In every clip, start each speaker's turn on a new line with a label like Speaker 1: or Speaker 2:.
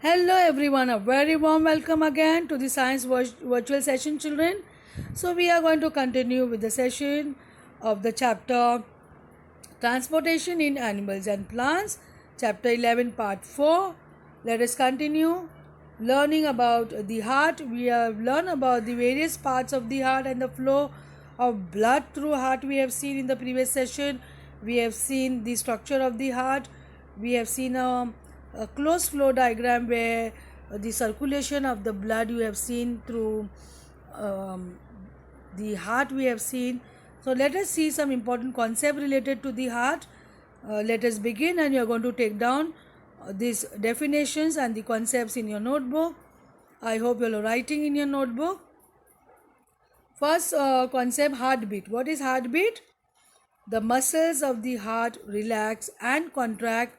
Speaker 1: Hello everyone, a very warm welcome again to the science virtual session, children. So we are going to continue with the session of the chapter transportation in animals and plants, chapter 11 part 4. Let us continue learning about the heart. We have learned about the various parts of the heart and the flow of blood through heart. We have seen in the previous session. We have seen the structure of the heart. We have seen a closed flow diagram where the circulation of the blood you have seen through um, the heart we have seen. So let us see some important concept related to the heart. Let us begin, and you are going to take down these definitions and the concepts in your notebook. I hope you are writing in your notebook. First concept, heartbeat. What is heartbeat? The muscles of the heart relax and contract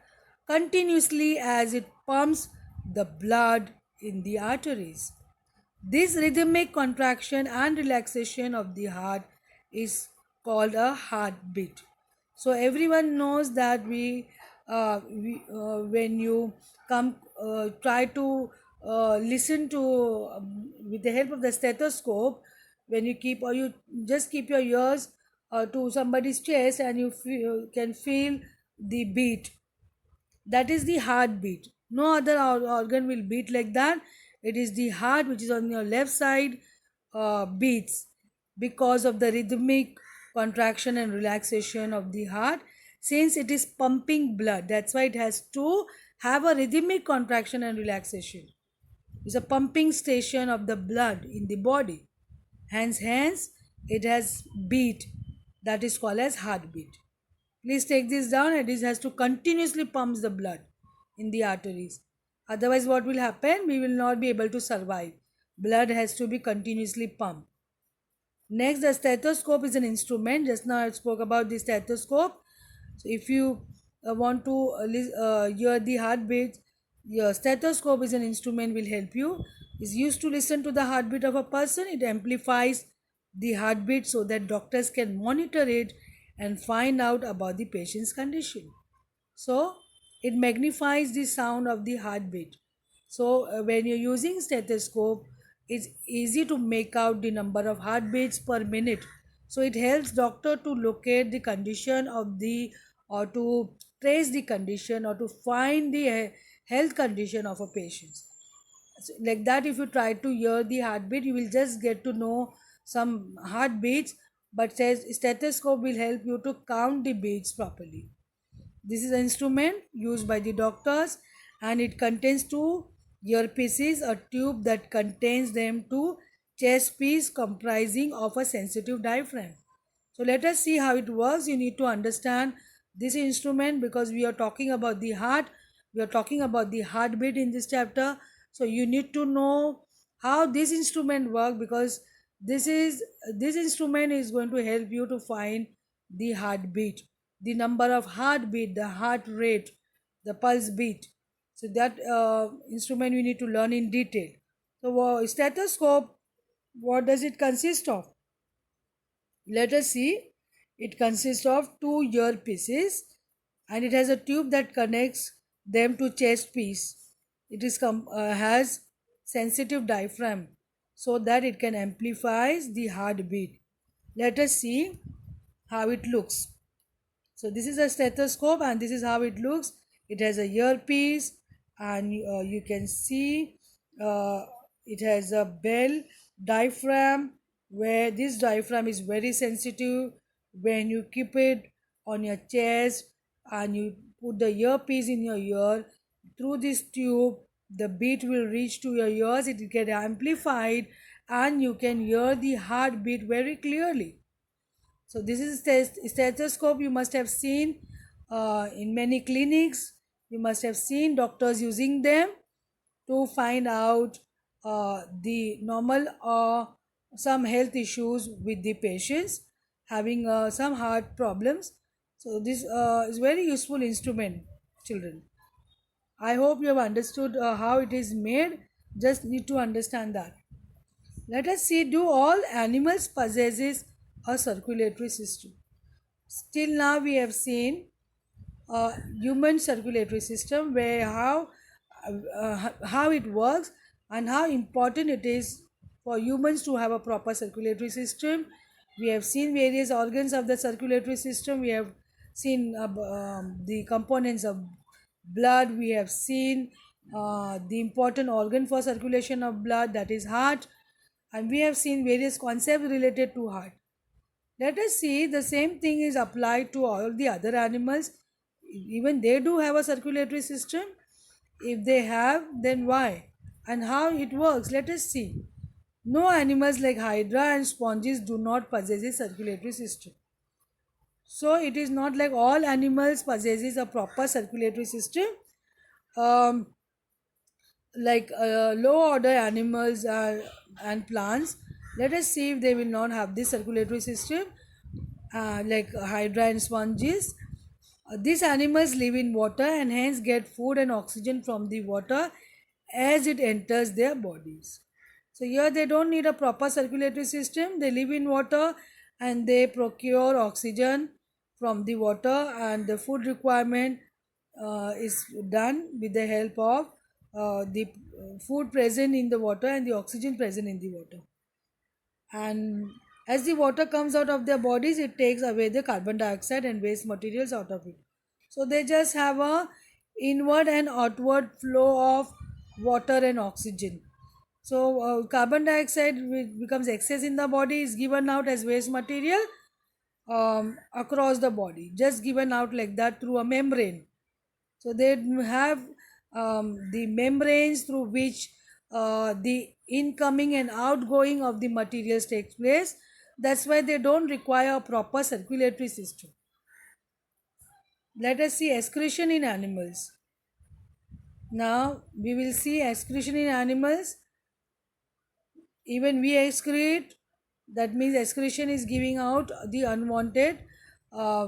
Speaker 1: continuously as it pumps the blood in the arteries. This rhythmic contraction and relaxation of the heart is called a heartbeat. So everyone knows that when you come try to listen to with the help of the stethoscope, when you keep or you just keep your ears to somebody's chest and can feel the beat, that is the heartbeat. No other organ will beat like that. It is the heart which is on your left side beats because of the rhythmic contraction and relaxation of the heart, since it is pumping blood. That's why it has to have a rhythmic contraction and relaxation. It's a pumping station of the blood in the body. Hence it has beat, that is called as heartbeat. Please take this down. It has to continuously pump the blood in the arteries. Otherwise, what will happen? We will not be able to survive. Blood has to be continuously pumped. Next, the stethoscope is an instrument. Just now I spoke about the stethoscope. So, if you want to hear the heartbeat, your stethoscope is an instrument will help you. It's used to listen to the heartbeat of a person. It amplifies the heartbeat so that doctors can monitor it and find out about the patient's condition. So it magnifies the sound of the heartbeat. So when you're using stethoscope, it's easy to make out the number of heartbeats per minute. So it helps doctor to locate the condition of the, or to trace the condition, or to find the health condition of a patient. So like that, if you try to hear the heartbeat, you will just get to know some heartbeats, but says stethoscope will help you to count the beats properly. This is an instrument used by the doctors, and it contains two earpieces, a tube that contains them, two chest piece comprising of a sensitive diaphragm. So let us see how it works. You need to understand this instrument because we are talking about the heart. We are talking about the heartbeat in this chapter. So you need to know how this instrument works, because this instrument is going to help you to find the heartbeat, the number of heartbeat, the heart rate, the pulse beat. So that instrument we need to learn in detail. So stethoscope, what does it consist of? Let us see. It consists of two earpieces, and it has a tube that connects them to chest piece. It has sensitive diaphragm so that it can amplify the heartbeat. Let us see how it looks. So this is a stethoscope, and this is how it looks. It has a earpiece, and you can see uh, it has a bell diaphragm, where this diaphragm is very sensitive. When you keep it on your chest and you put the earpiece in your ear, through this tube the beat will reach to your ears. It will get amplified, and you can hear the heartbeat very clearly. So this is stethoscope you must have seen in many clinics. You must have seen doctors using them to find out the normal or some health issues with the patients having some heart problems. So this is very useful instrument, children. I hope you have understood how it is made. Just need to understand that. Let us see, do all animals possesses a circulatory system? Till now we have seen human circulatory system, where how how it works and how important it is for humans to have a proper circulatory system. We have seen various organs of the circulatory system. We have seen the components of blood. We have seen the important organ for circulation of blood, that is heart, and we have seen various concepts related to heart. Let us see, the same thing is applied to all the other animals. Even they do have a circulatory system. If they have, then why? And how it works? Let us see. No animals like hydra and sponges do not possess a circulatory system. So it is not like all animals possesses a proper circulatory system. Um, like low order animals and plants, let us see if they will not have this circulatory system, like hydra and sponges. These animals live in water and hence get food and oxygen from the water as it enters their bodies. So here they don't need a proper circulatory system. They live in water and they procure oxygen from the water, and the food requirement is done with the help of the food present in the water and the oxygen present in the water. And as the water comes out of their bodies, it takes away the carbon dioxide and waste materials out of it. So they just have a inward and outward flow of water and oxygen. So carbon dioxide becomes excess in the body, is given out as waste material across the body, just given out like that through a membrane. So they have the membranes through which the incoming and outgoing of the materials takes place. That's why they don't require a proper circulatory system. Let us see excretion in animals. Now we will see excretion in animals. Even we excrete, that means excretion is giving out the unwanted uh,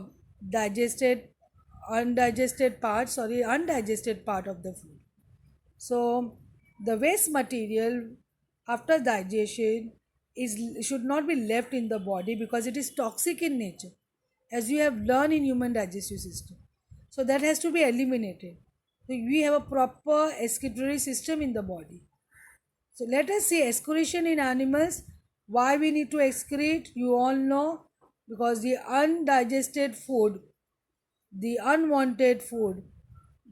Speaker 1: digested undigested part of the food. So the waste material after digestion is should not be left in the body because it is toxic in nature, as you have learned in human digestive system. So that has to be eliminated. So we have a proper excretory system in the body. So let us see excretion in animals. Why we need to excrete? You all know, because the undigested food, the unwanted food,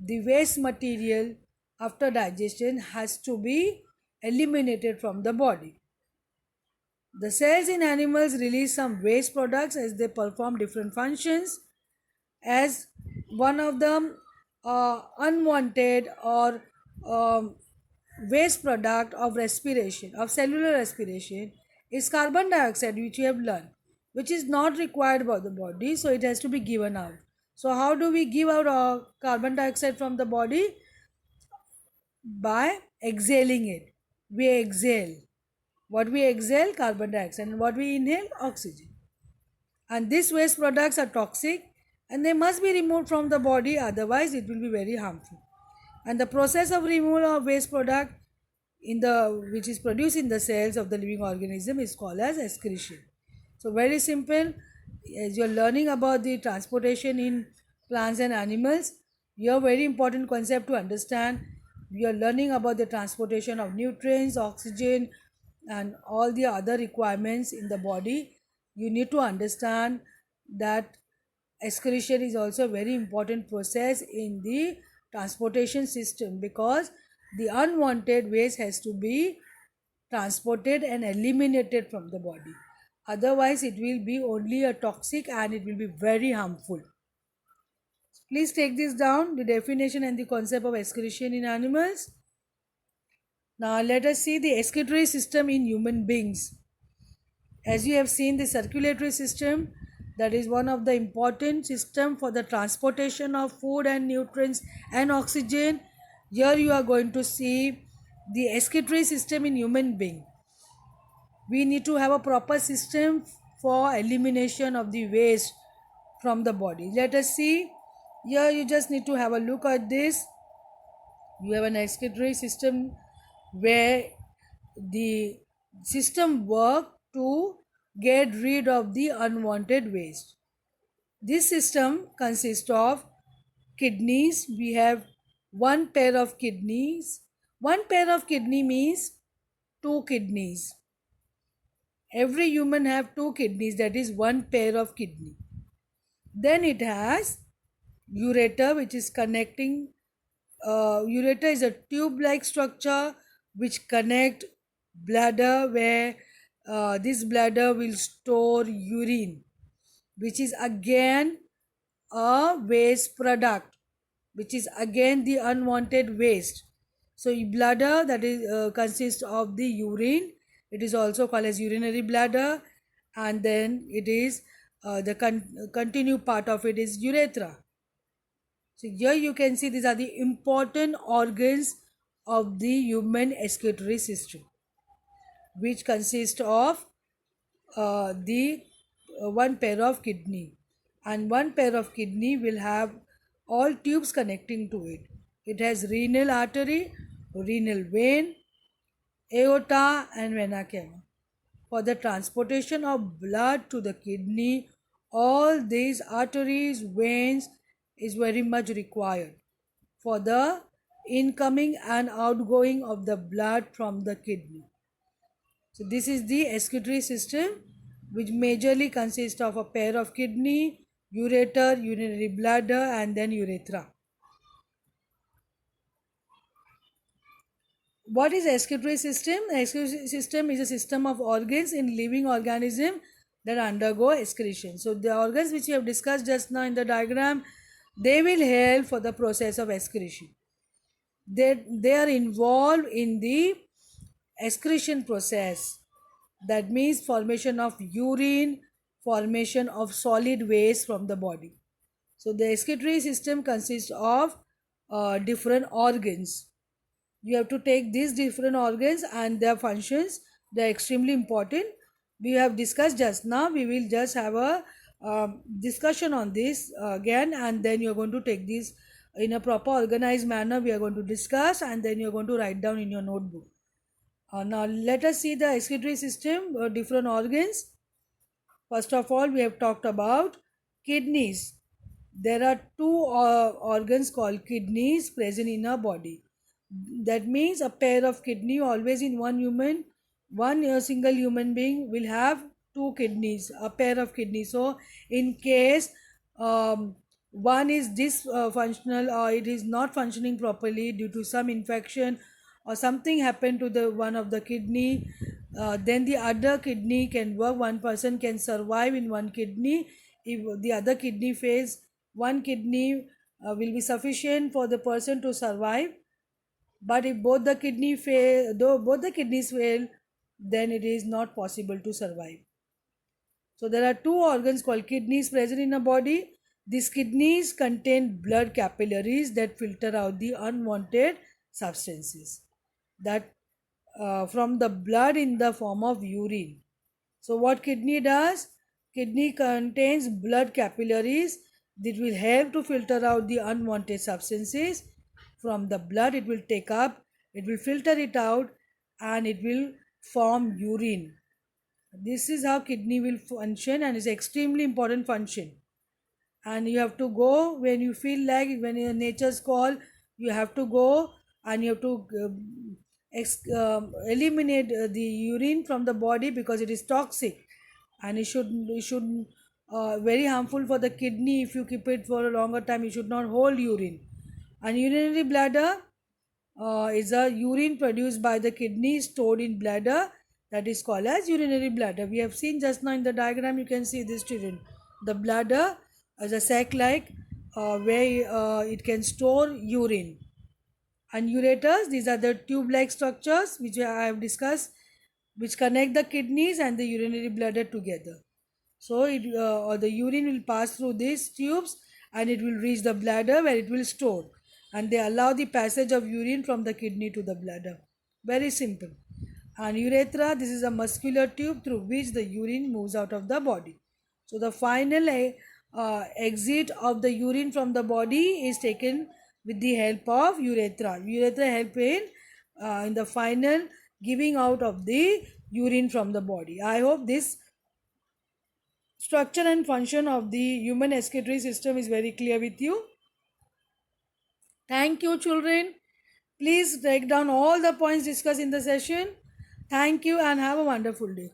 Speaker 1: the waste material after digestion has to be eliminated from the body. The cells in animals release some waste products as they perform different functions. As one of them unwanted or um, waste product of respiration, of cellular respiration, is carbon dioxide, which we have learned, which is not required by the body, so it has to be given out. So how do we give out carbon dioxide from the body? By exhaling it. We exhale. What we exhale? Carbon dioxide. And what we inhale? Oxygen. And these waste products are toxic and they must be removed from the body, otherwise it will be very harmful. And the process of removal of waste product which is produced in the cells of the living organism is called as excretion. So very simple. As you're learning about the transportation in plants and animals, here very important concept to understand. We are learning about the transportation of nutrients, oxygen, and all the other requirements in the body. You need to understand that excretion is also a very important process in the transportation system, because the unwanted waste has to be transported and eliminated from the body. Otherwise it will be only a toxic and it will be very harmful. Please take this down, the definition and the concept of excretion in animals. Now let us see the excretory system in human beings. As you have seen, the circulatory system, that is one of the important system for the transportation of food and nutrients and oxygen. Here you are going to see the excretory system in human being. We need to have a proper system for elimination of the waste from the body. Let us see. Here you just need to have a look at this. You have an excretory system where the system work to get rid of the unwanted waste. This system consists of kidneys. We have one pair of kidneys. One pair of kidney means two kidneys. Every human have two kidneys, that is one pair of kidney. Then it has ureter, which is connecting. Ureter is a tube-like structure which connect bladder, where this bladder will store urine, which is again a waste product, which is again the unwanted waste. So bladder, that is consists of the urine. It is also called as urinary bladder, and then it is the continue part of it is urethra. So here you can see these are the important organs of the human excretory system, which consist of the one pair of kidney, and one pair of kidney will have all tubes connecting to it. It has renal artery, renal vein, aorta, and vena cava. For the transportation of blood to the kidney, all these arteries, veins is very much required for the incoming and outgoing of the blood from the kidney. So this is the excretory system, which majorly consists of a pair of kidney, ureter, urinary bladder, and then urethra. What is excretory system? The excretory system is a system of organs in living organism that undergo excretion. So the organs which we have discussed just now in the diagram, they will help for the process of excretion. They are involved in the excretion process. That means formation of urine, formation of solid waste from the body. So the excretory system consists of different organs. You have to take these different organs and their functions. They are extremely important. We have discussed just now. We will just have a discussion on this again, and then you're going to take these in a proper organized manner. We are going to discuss, and then you're going to write down in your notebook. Now let us see the excretory system, different organs. First of all, we have talked about kidneys. There are two organs called kidneys present in our body. That means a pair of kidney always in one human, one single human being will have two kidneys, a pair of kidneys. So in case one is dysfunctional or it is not functioning properly due to some infection or something happened to the one of the kidney, then the other kidney can work. One person can survive in one kidney. If the other kidney fails, one kidney will be sufficient for the person to survive. But if both the kidneys fail, then it is not possible to survive. So there are two organs called kidneys present in a body. These kidneys contain blood capillaries that filter out the unwanted substances that from the blood in the form of urine. So what kidney does? Kidney contains blood capillaries that will help to filter out the unwanted substances from the blood. It will take up, it will filter it out, and it will form urine. This is how kidney will function, and is extremely important function. And you have to go when you feel like, when your nature's call, you have to go and you have to eliminate the urine from the body because it is toxic, and it should very harmful for the kidney. If you keep it for a longer time, you should not hold urine. And urinary bladder is a urine produced by the kidney stored in bladder, that is called as urinary bladder. We have seen just now in the diagram, you can see this children. The bladder is a sac like where it can store urine. And ureters, these are the tube like structures which I have discussed, which connect the kidneys and the urinary bladder together. So or the urine will pass through these tubes and it will reach the bladder where it will store, and they allow the passage of urine from the kidney to the bladder. Very simple. And urethra, this is a muscular tube through which the urine moves out of the body. So the final exit of the urine from the body is taken with the help of urethra. Urethra help in the final giving out of the urine from the body. I hope this structure and function of the human excretory system is very clear with you. Thank you, children. Please write down all the points discussed in the session. Thank you and have a wonderful day.